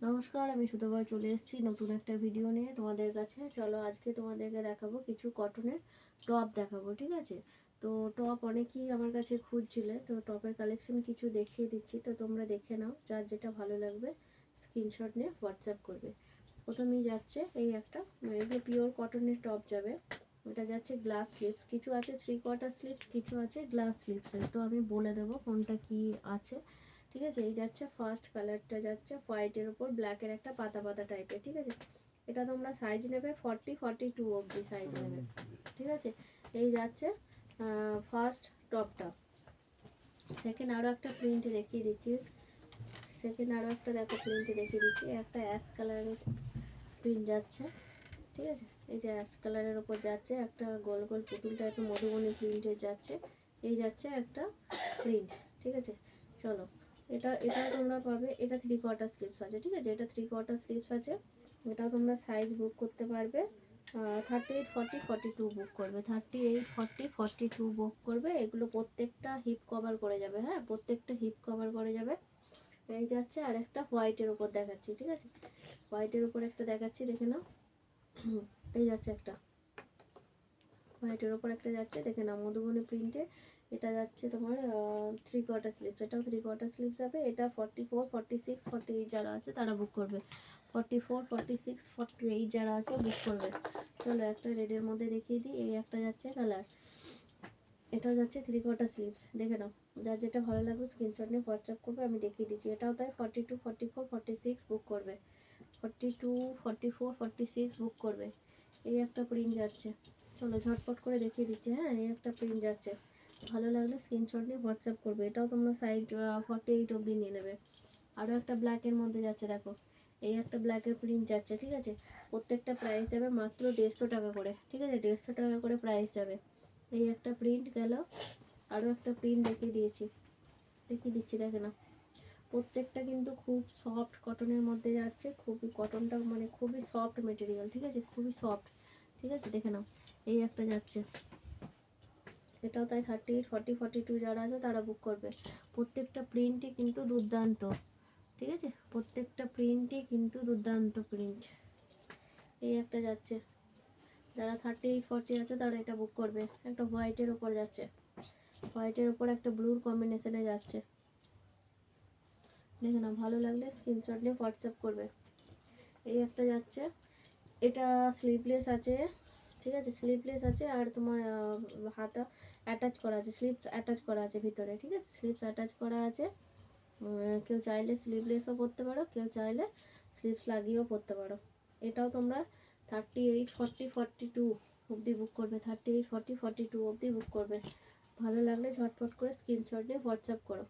নমস্কার, আমি সুতপা চলে এসেছি নতুন একটা ভিডিও নিয়ে তোমাদের কাছে। চলো আজকে তোমাদেরকে দেখাবো কিছু কটনের টপ দেখাবো, ঠিক আছে? তো টপ অনেকেই আমার কাছে খুঁজছিলে, তো টপের কালেকশন কিছু দেখিয়ে দিচ্ছি, তো তোমরা দেখে নাও, যার যেটা ভালো লাগবে স্ক্রিনশট নিয়ে হোয়াটসঅ্যাপ করবে। প্রথমেই যাচ্ছে এই একটা, এগুলো পিওর কটনের টপ যাবে। এটা যাচ্ছে গ্লাস স্লিভস, কিছু আছে 3/4 স্লিভস, কিছু আছে গ্লাস স্লিভসের, তো আমি বলে দেবো কোনটা কি আছে, ঠিক আছে? এই যাচ্ছে ফার্স্ট কালারটা, যাচ্ছে হোয়াইটের উপর ব্ল্যাকের একটা পাতা পাতা টাইপের, ঠিক আছে? এটা তোমরা সাইজ নেবে 40-42 অবধি সাইজ নেবে, ঠিক আছে? এই যাচ্ছে ফার্স্ট টপটা। সেকেন্ড আরও একটা প্রিন্ট দেখিয়ে দিচ্ছি, সেকেন্ড আরও একটা দেখো প্রিন্ট দেখিয়ে দিচ্ছি, একটা অ্যাশ কালারের প্রিন্ট যাচ্ছে, ঠিক আছে? এই যে অ্যাশ কালারের ওপর যাচ্ছে একটা গোল গোল পুতুল টাইপের মধুবনী প্রিন্টের যাচ্ছে, এই যাচ্ছে একটা প্রিন্ট, ঠিক আছে? চলো, এটাও তোমরা পাবে, এটা 3/4 স্লিভস আছে, ঠিক আছে? এটা 3/4 স্লিভস আছে, এটাও তোমরা সাইজ বুক করতে পারবে 38-40-42 বুক করবে, 38-40-42 বুক করবে। এগুলো প্রত্যেকটা হিপ কভার করে যাবে, হ্যাঁ, প্রত্যেকটা হিপ কভার করে যাবে। এই যাচ্ছে আর একটা হোয়াইটের উপর দেখাচ্ছি, ঠিক আছে? হোয়াইটের উপর একটা দেখাচ্ছি, দেখে নাও। এই যাচ্ছে একটা হোয়াইটের ওপর একটা যাচ্ছে, দেখে নাও মধুবনী প্রিন্টে। এটা যাচ্ছে তোমার 3/4 স্লিভস, এটাও 3/4 স্লিভস যাবে। এটা 44-46-48 যারা আছে তারা বুক করবে, 44-46-48 যারা আছে বুক করবে। চলো একটা রেডের মধ্যে দেখিয়ে দিই, এই একটা যাচ্ছে কালার, এটাও যাচ্ছে 3/4 স্লিভস, দেখে নাও। যার যেটা ভালো লাগবে স্ক্রিনশট নিয়ে হোয়াটসঅ্যাপ করবে, আমি দেখিয়ে দিচ্ছি। এটাও তাই 42-44-46 বুক করবে, 42-44-46 বুক করবে। এই একটা প্রিন্ট যাচ্ছে, চলো ঝটপট করে দেখিয়ে দিচ্ছি, হ্যাঁ। এই একটা প্রিন্ট যাচ্ছে, ভালো লাগলে স্ক্রিনশট নিয়ে হোয়াটসঅ্যাপ করবে। এটাও তোমরা সাইজ 48 অবধি নিয়ে নেবে। আরও একটা ব্ল্যাকের মধ্যে যাচ্ছে, দেখো এই একটা ব্ল্যাকের প্রিন্ট যাচ্ছে, ঠিক আছে? প্রত্যেকটা প্রাইস যাবে মাত্র 150 টাকা করে, ঠিক আছে? 150 টাকা করে প্রাইস যাবে। এই একটা প্রিন্ট গেল, আরও একটা প্রিন্ট দেখিয়ে দিচ্ছি, দেখে না। প্রত্যেকটা কিন্তু খুব সফট কটনের মধ্যে যাচ্ছে, খুবই কটনটা মানে খুবই সফট মেটেরিয়াল, ঠিক আছে? খুবই সফট, ঠিক আছে? দেখে নাও, এই একটা যাচ্ছে, এটাও তাই 38-40-42 যারা আছে তারা বুক করবে। প্রত্যেকটা প্রিন্টই কিন্তু দুর্দান্ত, ঠিক আছে? প্রত্যেকটা প্রিন্টই কিন্তু দুর্দান্ত প্রিন্ট। এই একটা যাচ্ছে, যারা 38-40 আছে তারা এটা বুক করবে। একটা হোয়াইটের ওপর যাচ্ছে, হোয়াইটের ওপর একটা ব্লুর কম্বিনেশনে যাচ্ছে, দেখে নাও। ভালো লাগলে স্ক্রিনশট নিয়ে হোয়াটসঅ্যাপ করবে। এই একটা যাচ্ছে, এটা স্লিভলেস আছে, ঠিক আছে? স্লিভলেস আছে, আর তোমার হাতা অ্যাটাচ করা আছে, স্লিভস অ্যাটাচ করা আছে ভিতরে, ঠিক আছে? স্লিভস অ্যাটাচ করা আছে। কেউ চাইলে স্লিভলেসও পরতে পারো, কেউ চাইলে স্লিভস লাগিয়েও পরতে পারো। এটাও তোমরা 38-40-42 অবধি বুক করবে, 38-40-42 অবধি বুক করবে। ভালো লাগলে ঝটপট করে স্ক্রিনশট নিয়ে হোয়াটসঅ্যাপ করো।